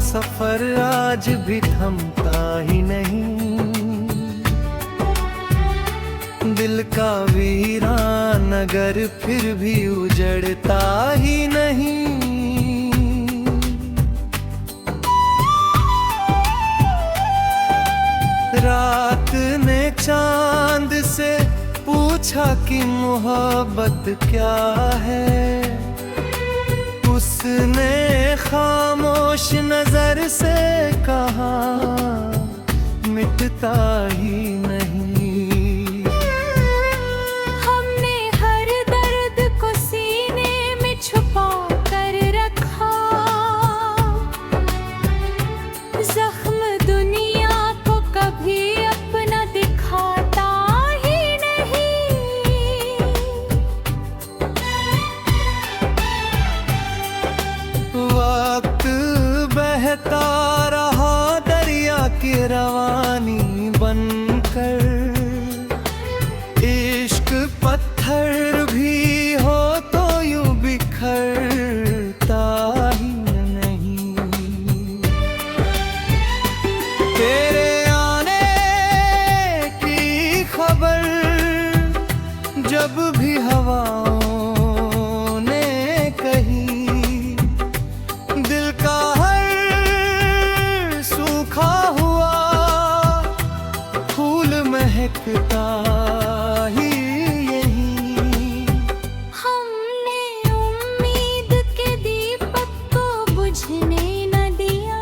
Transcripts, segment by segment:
सफर आज भी थमता ही नहीं। दिल का वीरान नगर फिर भी उजड़ता ही नहीं। रात ने चांद से पूछा कि मोहब्बत क्या है। उसने खामोश नजर से कहा, मिटता ही नहीं। हमने हर दर्द को सीने में छुपा कर रखा। जख्म दुनिया को कभी अपना दिखाता ही नहीं। वक्त बहता रहा दरिया की रवानी बनकर। इश्क पत्थर भी हो तो यूं बिखरता ही नहीं। तेरे आने की खबर जब भी हवाओं ने कही, दिल का हर सूखा हुआ फूल महकता ही यही। हमने उम्मीद के दीपक को बुझने न दिया।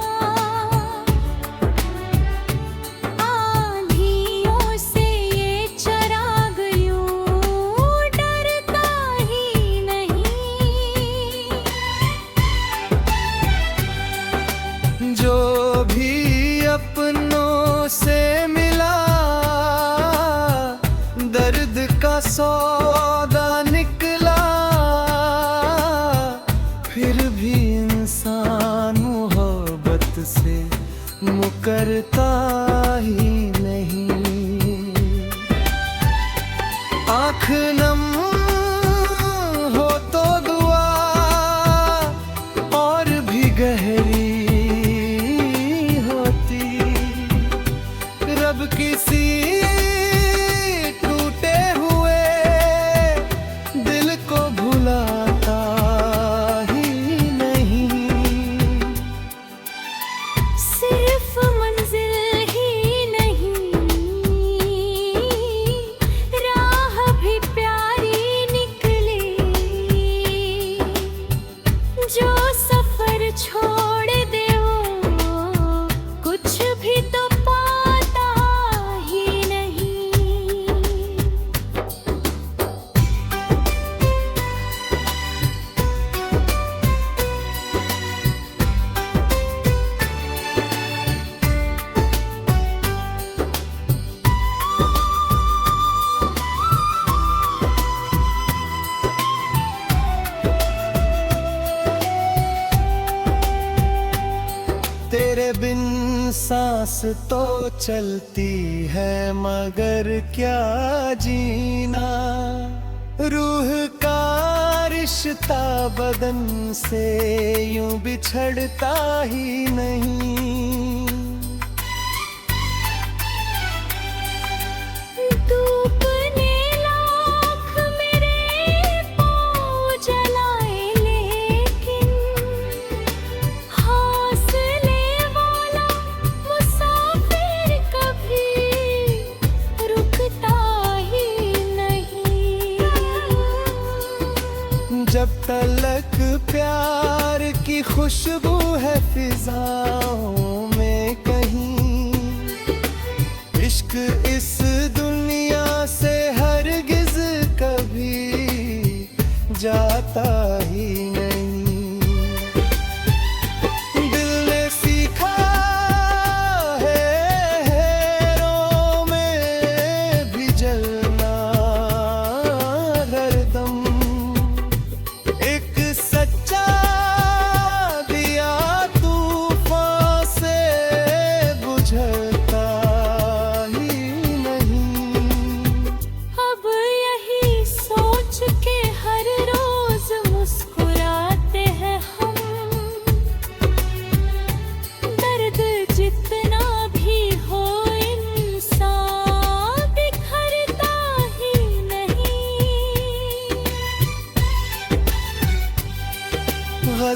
आंधियों से ये चिराग यूं डरता ही नहीं। जो भी अपनों से मिला, दर्द का सौदा निकला। फिर भी इंसान मोहब्बत से मुकरता ही नहीं। आँख नम हो तो दुआ और भी गहरी होती। रब किसी टूटे हुए दिल को भुलाता ही नहीं। सिर्फ मंजिल ही नहीं, राह भी प्यारी निकली। जो सफर छोड़ दे वो कुछ भी तो पाता ही नहीं। तेरे बिन सांस तो चलती है मगर क्या जीना। रूह का रिश्ता बदन से यूं बिछड़ता ही नहीं। धूप ने लाख मेरे पाँव जलाए, लेकिन हौसले वाला मुसाफिर कभी रुकता ही नहीं। जब तलक प्यार की खुशबू है फिजाओं में कहीं, इश्क इस दुनिया से हरगिज कभी जाता ही नहीं। दिल ने सीखा है हैरों में भी जलना हरदम। एक सच्चा दिया तूफान से बुझता ही नहीं।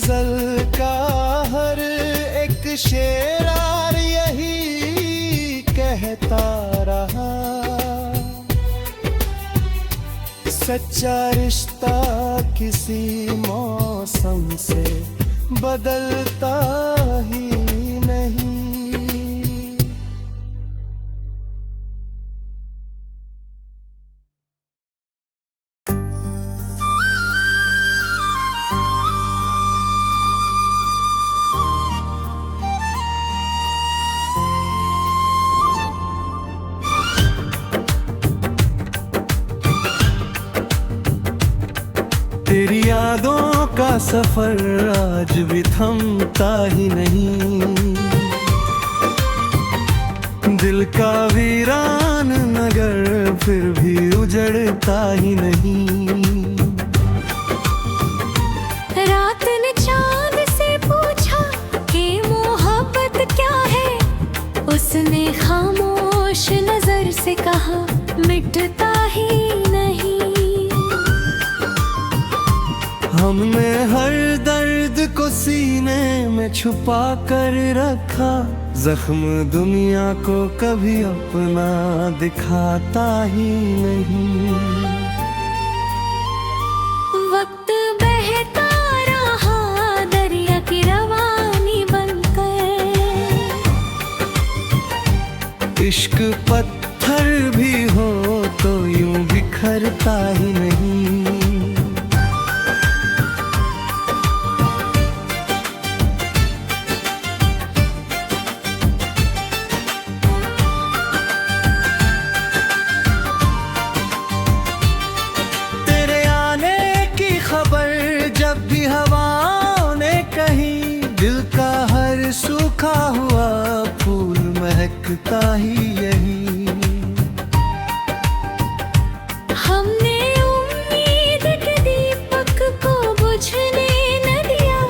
गजल का हर एक शेर यही कहता रहा, सच्चा रिश्ता किसी मौसम से बदलता ही नहीं। तेरी यादों का सफर आज भी थमता ही नहीं, दिल का वीरान नगर फिर भी उजड़ता ही नहीं। रात ने चांद से पूछा कि मोहब्बत क्या है, उसने खामोश नजर से कहा मिटता ही नहीं। हमने हर दर्द को सीने में छुपा कर रखा, जख्म दुनिया को कभी अपना दिखाता ही नहीं। वक्त बहता रहा दरिया की रवानी बनकर, इश्क पत्थर भी हो तो यूं बिखरता ही नहीं। जब भी हवाओं ने कही, दिल का हर सूखा हुआ फूल महकता ही यही। हमने उम्मीद के दीपक को बुझने न दिया,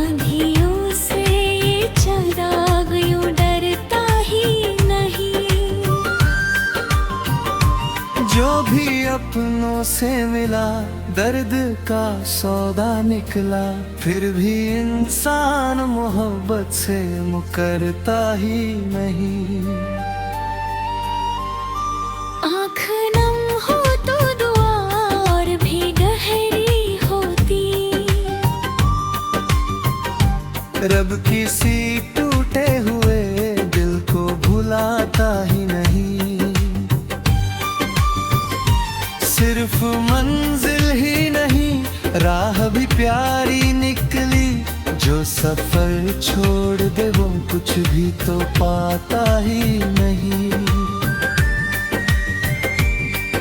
आंधियों से ये चिराग यूं डरता ही नहीं। जो भी अपनों से मिला दर्द का सौदा निकला, फिर भी इंसान मोहब्बत से मुकरता ही नहीं। आँख नम हो तो दुआ और भी गहरी होती, रब किसी टूटे हुए दिल को भुलाता ही नहीं। सिर्फ मंजिल ही नहीं राह भी प्यारी निकली, जो सफर छोड़ दे वो कुछ भी तो पाता ही नहीं।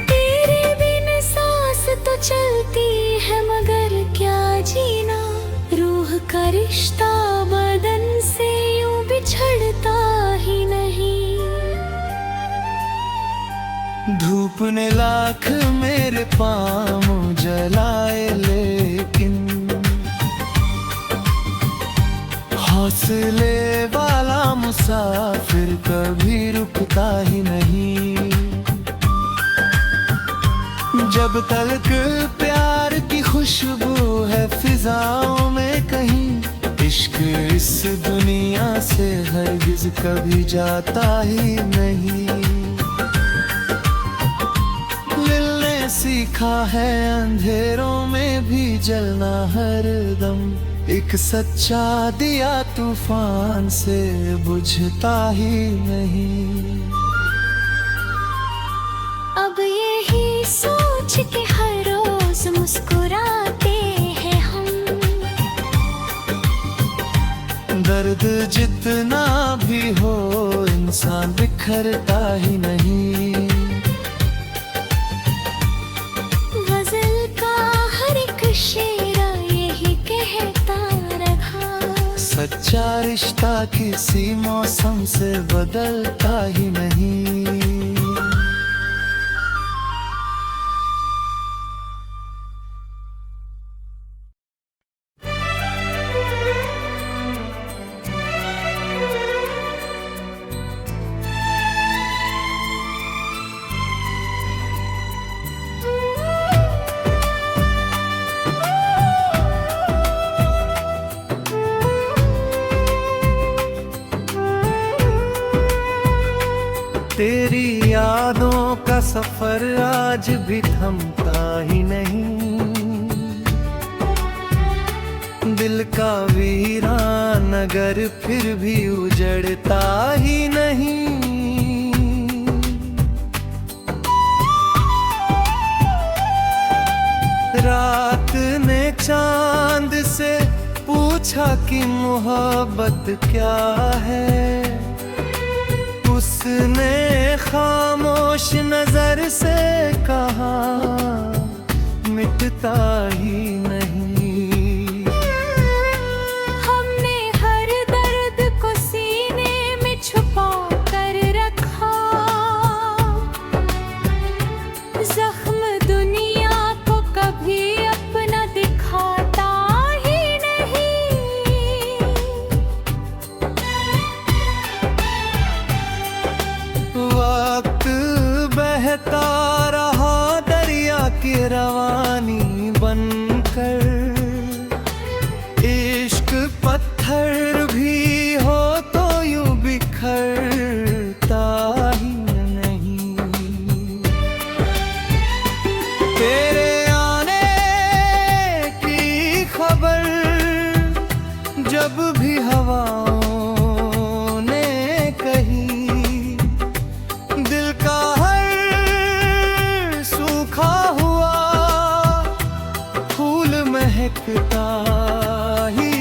तेरे बिन सांस तो चलती है मगर क्या जीना, रूह का रिश्ता बदन से यूं बिछड़ता ही नहीं। धूप ने लाख मेरे पाँव जलाए, लेकिन हौसले वाला मुसाफिर कभी रुकता ही नहीं। जब तक प्यार की खुशबू है फिजाओं में कहीं, इश्क इस दुनिया से हरगिज कभी जाता ही नहीं। सीखा है अंधेरों में भी जलना हर दम, एक सच्चा दिया तूफान से बुझता ही नहीं। अब यही सोच के हर रोज मुस्कुराते हैं हम, दर्द जितना भी हो इंसान बिखरता ही नहीं। शेरा यही कहता रहा, सच्चा रिश्ता किसी मौसम से बदलता ही नहीं। सफर आज भी थमता ही नहीं, दिल का वीरान नगर फिर भी उजड़ता ही नहीं। रात ने चांद से पूछा कि मोहब्बत क्या है, उसने खामोश नजर से कहा मिटता ही नहीं। हमने हर दर्द को सीने में छुपा कर रखा, जख्म दुनिया को कभी अपना दिखाता ही नहीं। वक्त बहता रहा दरिया की रवानी बनकर, इश्क पत्थर भी हो तो यूं बिखरता ही नहीं। तेरे आने की खबर जब भी हवाओं ने कही, दिल का हर सूखा हुआ फूल महकता ही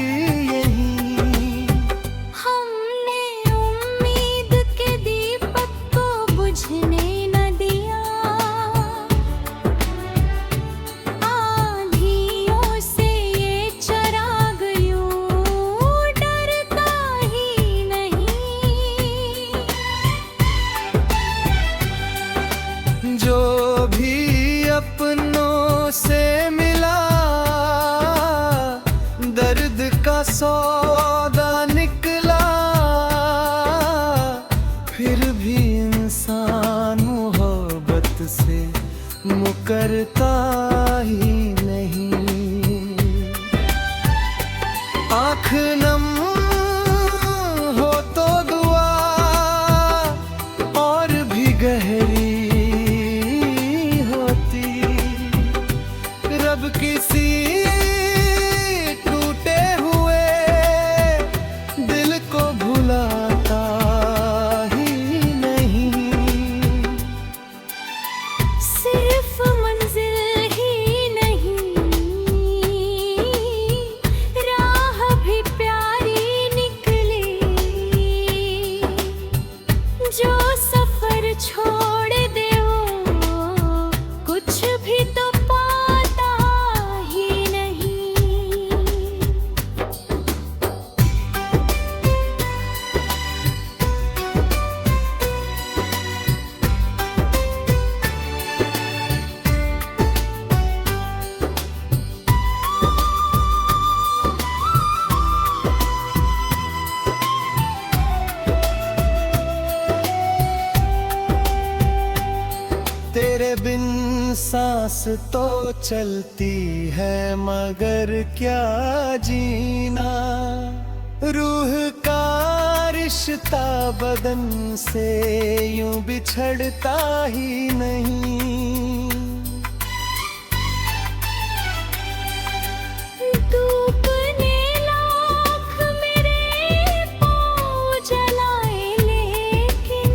यही। हमने उम्मीद के दीपक को बुझने न दिया, आंधियों से ये चिराग यूं डरता ही नहीं। जो भी अपनों से मिला दर्द का सौदा निकला, फिर भी इंसान मोहब्बत से मुकरता ही नहीं। आँख नम हो तो दुआ और भी गहरी होती, रब किसी टूटे हुए दिल को भुलाता ही नहीं। सिर्फ मंजिल ही नहीं, राह भी प्यारी निकली। जो सफर छोड़ दे वो कुछ भी तो पाता ही नहीं। तेरे बिन सांस तो चलती है मगर क्या जीना, रूह का रिश्ता बदन से यूं बिछड़ता ही नहीं। तूने लाख मेरे पाँव जलाए लेकिन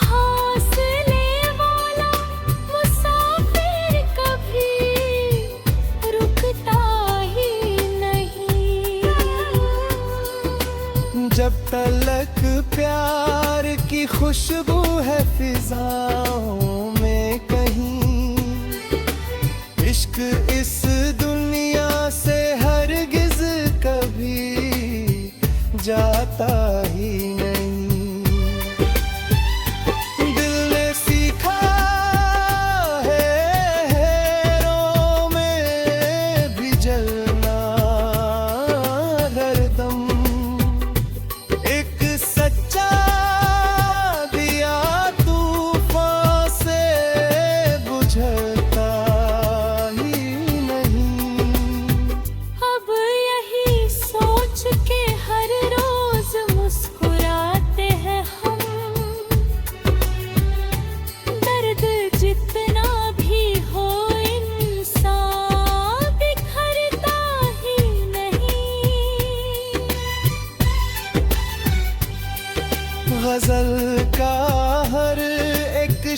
हौसले वाला मुसाफिर कभी रुकता ही नहीं। जब तलक प्यार की खुशबू है फिजाओं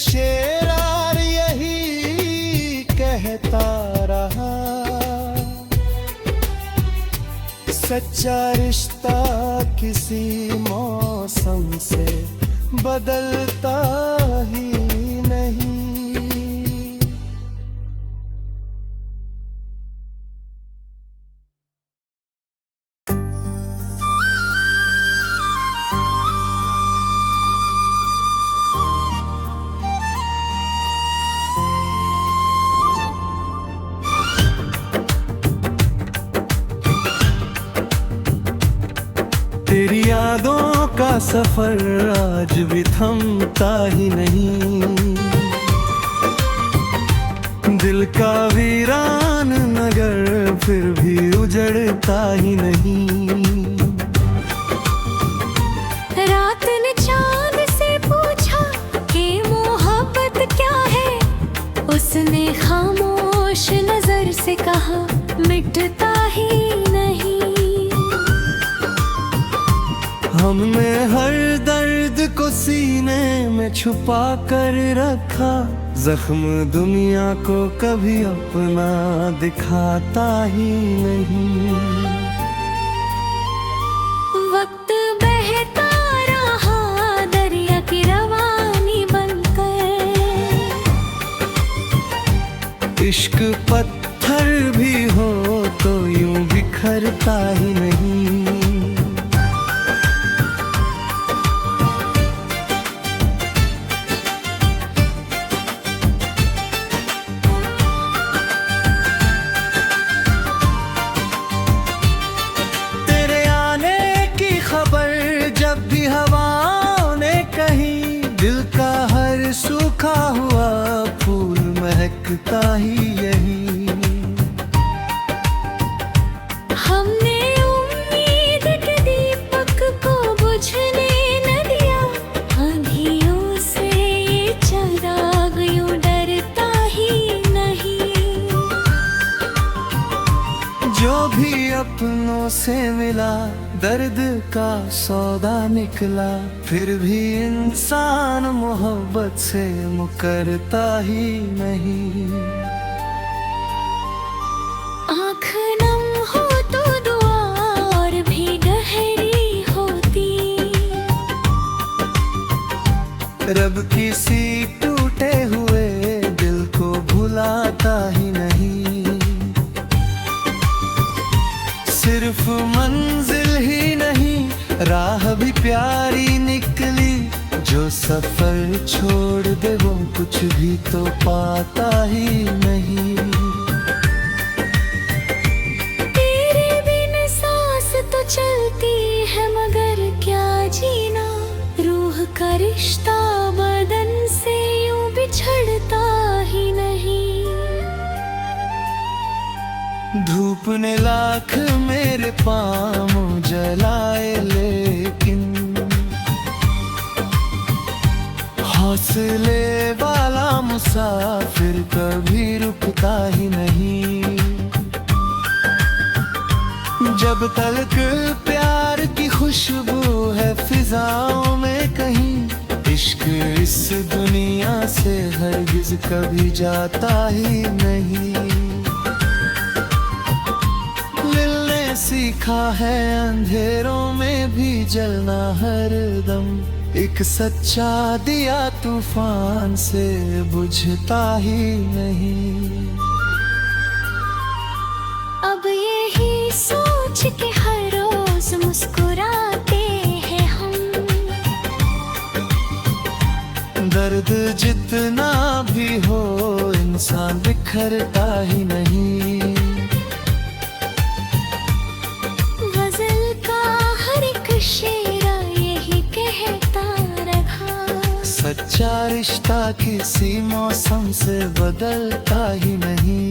शेरार यही कहता रहा, सच्चा रिश्ता किसी मौसम से बदलता ही नहीं। तेरी यादों का सफर आज भी थमता ही नहीं, दिल का वीरान नगर फिर भी उजड़ता ही नहीं। रात ने चांद से पूछा कि मोहब्बत क्या है, उसने खामोश नजर से कहा मिटता ही नहीं। हमने हर दर्द को सीने में छुपा कर रखा, जख्म दुनिया को कभी अपना दिखाता ही नहीं। वक्त बहता रहा दरिया की रवानी बनकर, इश्क पत्थर भी हो तो यूं बिखरता ही नहीं। जब भी हवाओं ने कही, दिल का हर सूखा हुआ फूल महकता ही यही। हमने उम्मीद के दीपक को बुझने न दिया, आंधियों से ये चिराग यूं डरता ही नहीं। जो भी अपनों से मिला दर्द का सौदा निकला, फिर भी इंसान मोहब्बत से मुकरता ही नहीं। आँख नम हो तो दुआ और भी गहरी होती, रब किसी टूटे हुए दिल को भुलाता ही नहीं। सिर्फ मंजिल ही नहीं राह भी प्यारी निकली, जो सफर छोड़ दे वो कुछ भी तो पाता ही नहीं। तेरे बिन सांस तो चलती है मगर क्या जीना, रूह का रिश्ता बदन से यूं बिछड़ता ही नहीं। धूप ने लाख मेरे पाँव जलाए लेकिन हौसले वाला मुसाफिर कभी रुकता ही नहीं। जब तक प्यार की खुशबू है फिजाओं में कहीं, इश्क इस दुनिया से हरगिज कभी जाता ही नहीं। सीखा है अंधेरों में भी जलना हरदम, एक सच्चा दिया तूफान से बुझता ही नहीं। अब यही सोच के हर रोज मुस्कुराते हैं हम, दर्द जितना भी हो इंसान बिखरता ही नहीं। शेरा यही कहता रहा, सच्चा रिश्ता किसी मौसम से बदलता ही नहीं।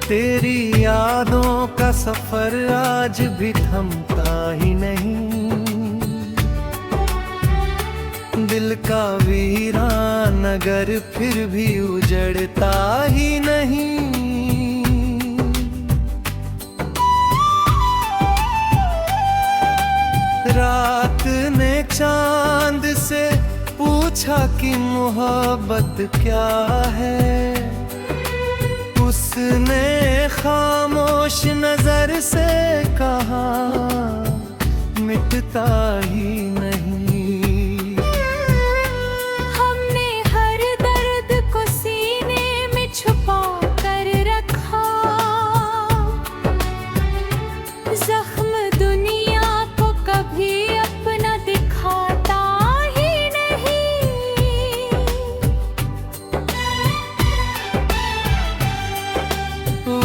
तेरी यादों का सफर आज भी थमता ही नहीं, दिल का वीरान नगर फिर भी उजड़ता ही नहीं। रात ने चांद से पूछा कि मोहब्बत क्या है, उसने खामोश नजर से कहा मिटता ही नहीं। हमने हर दर्द को सीने में छुपा कर रखा, जख्म दुनिया को कभी अपना दिखाता ही नहीं।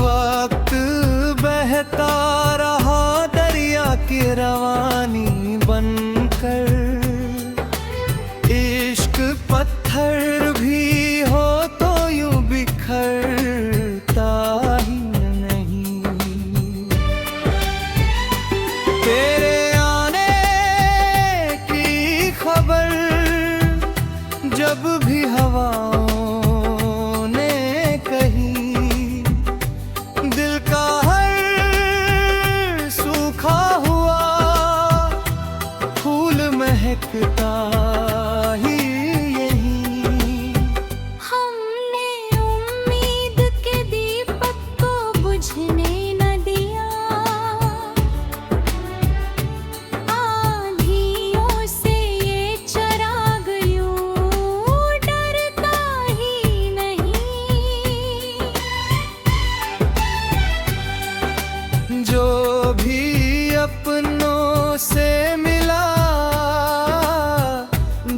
वक्त बहता रहा दरिया की रवानी बनकर, इश्क पत्थर भी हो तो यूं बिखरता ही नहीं। तेरे आने की खबर जब भी हवाओं ने कही, दिल का हर सूखा हुआ फूल महकता ही यही। हमने उम्मीद के दीपक को बुझने न दिया, आंधियों से ये चिराग यूं डरता ही नहीं। जो भी अपनों से मिला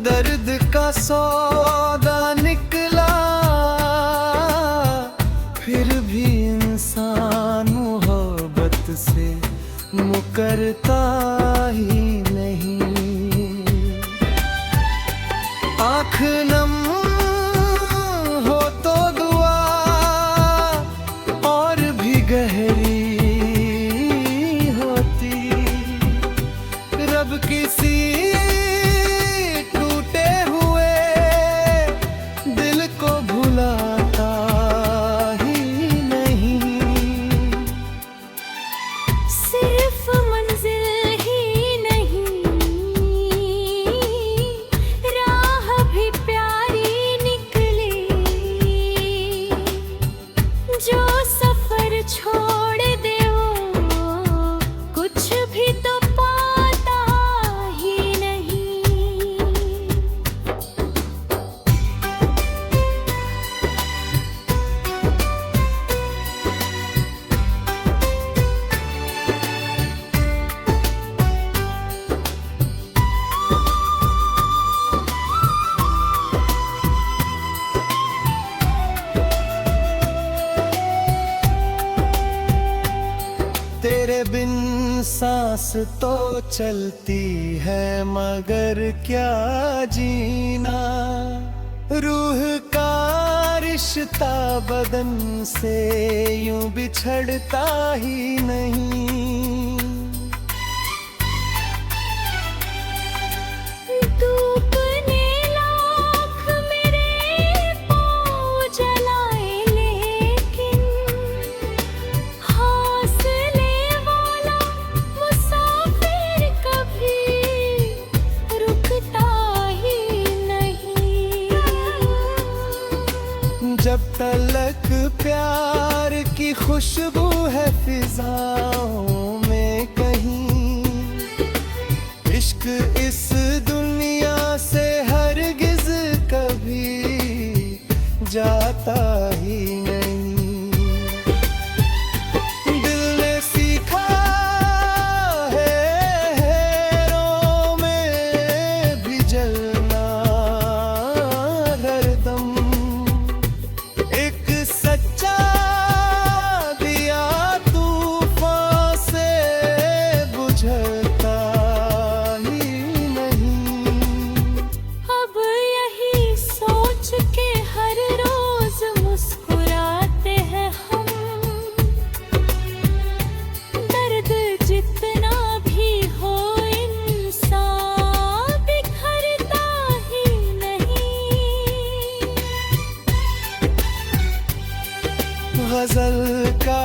दर्द का सौदा निकला, फिर भी इंसान मोहब्बत से मुकरता ही नहीं। आँख नम हो तो दुआ और भी गहरी होती, रब किसी टूटे हुए दिल को भुलाता ही नहीं। सिर्फ मंजिल ही नहीं, राह भी प्यारी निकली। जो सफर छोड़ दे वो कुछ भी तो पाता ही नहीं। तेरे बिन सांस तो चलती है मगर क्या जीना, रूह का रिश्ता बदन से यूं बिछड़ता ही नहीं। धूप ने लाख मेरे पाँव जलाए, लेकिन हौसले वाला मुसाफिर कभी रुकता ही नहीं। जब तलक प्यार की खुशबू है फिजाओं में कहीं, इश्क इस दुनिया से हरगिज कभी जाता ही नहीं। दिल ने सीखा है हैरों में भी जलना हरदम, एक सच्चा दिया तूफान से बुझता ही नहीं। अब यही सोच के हर रोज मुस्कुराता गजल का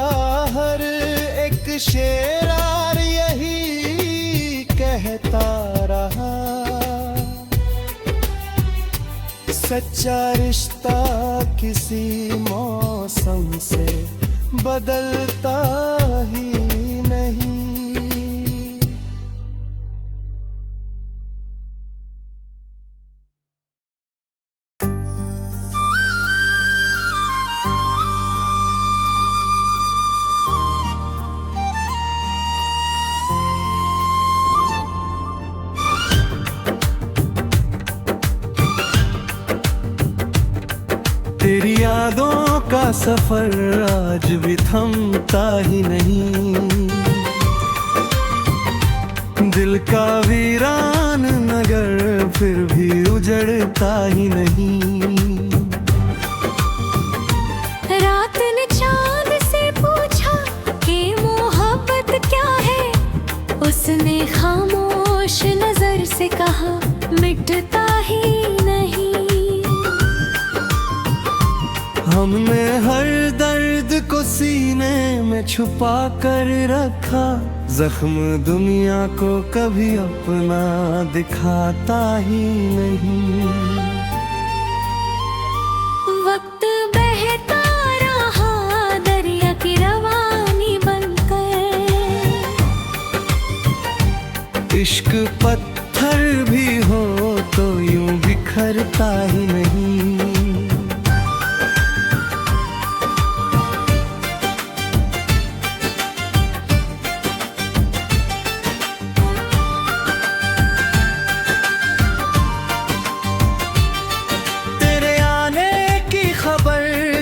हर एक शेर यही कहता रहा, सच्चा रिश्ता किसी मौसम से बदलता ही नहीं। तेरी यादों का सफर आज भी थमता ही नहीं, दिल का वीरान नगर फिर भी उजड़ता ही नहीं। रात ने चांद से पूछा कि मोहब्बत क्या है, उसने खामोश नजर से कहा मिटता ही नहीं। हमने हर दर्द को सीने में छुपा कर रखा, जख्म दुनिया को कभी अपना दिखाता ही नहीं। वक्त बहता रहा दरिया की रवानी बनकर, इश्क पत्थर भी हो तो यूं बिखरता ही नहीं।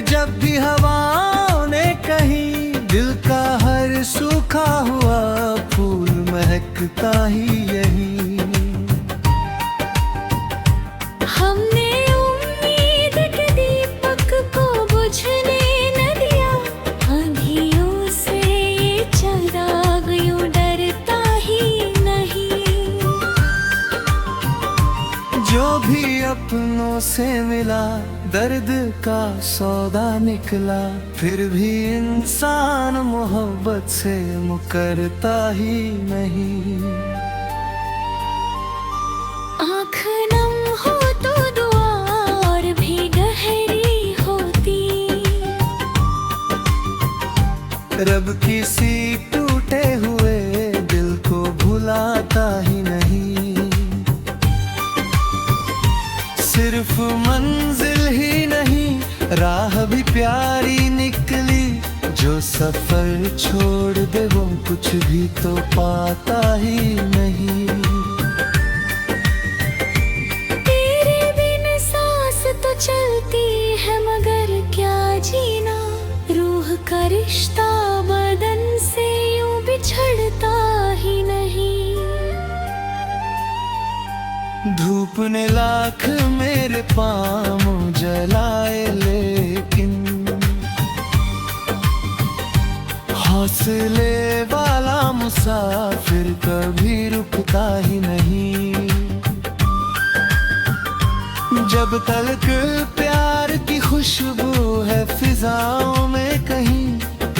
जब भी हवाओं ने कहीं, दिल का हर सूखा हुआ फूल महकता ही यही। हमने उम्मीद के दीपक को बुझने न दिया, आंधियों से ये चिराग यूं डरता ही नहीं। जो भी अपनों से मिला दर्द का सौदा निकला, फिर भी इंसान मोहब्बत से मुकरता ही नहीं। आँख नम हो तो दुआ और भी गहरी होती, रब किसी टूटे हुए दिल को भुलाता ही नहीं। सिर्फ मंजिल ही नहीं राह भी प्यारी निकली, जो सफर छोड़ दे वो कुछ भी तो पाता ही नहीं। तेरे बिन सांस तो चलती है मगर क्या जीना, रूह का रिश्ता बदन से यूं बिछड़ता ही नहीं। धूप ने लाख मेरे पाँव जलाए लेकिन हौसले वाला मुसाफिर कभी रुकता ही नहीं। जब तक प्यार की खुशबू है फिजाओं में कहीं,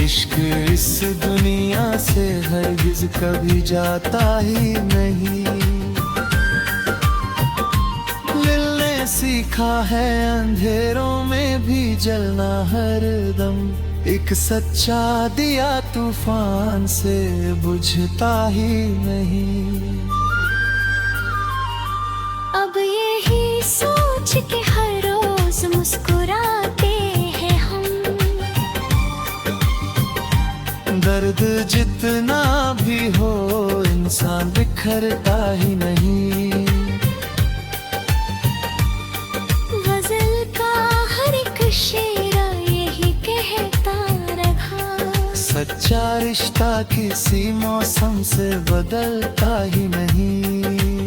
इश्क इस दुनिया से हरगिज कभी जाता ही नहीं। सीखा है अंधेरों में भी जलना हर दम, एक सच्चा दिया तूफान से बुझता ही नहीं। अब यही सोच के हर रोज मुस्कुराते हैं हम, दर्द जितना भी हो इंसान बिखरता ही नहीं। शेरा यही कहता रहा, सच्चा रिश्ता किसी मौसम से बदलता ही नहीं।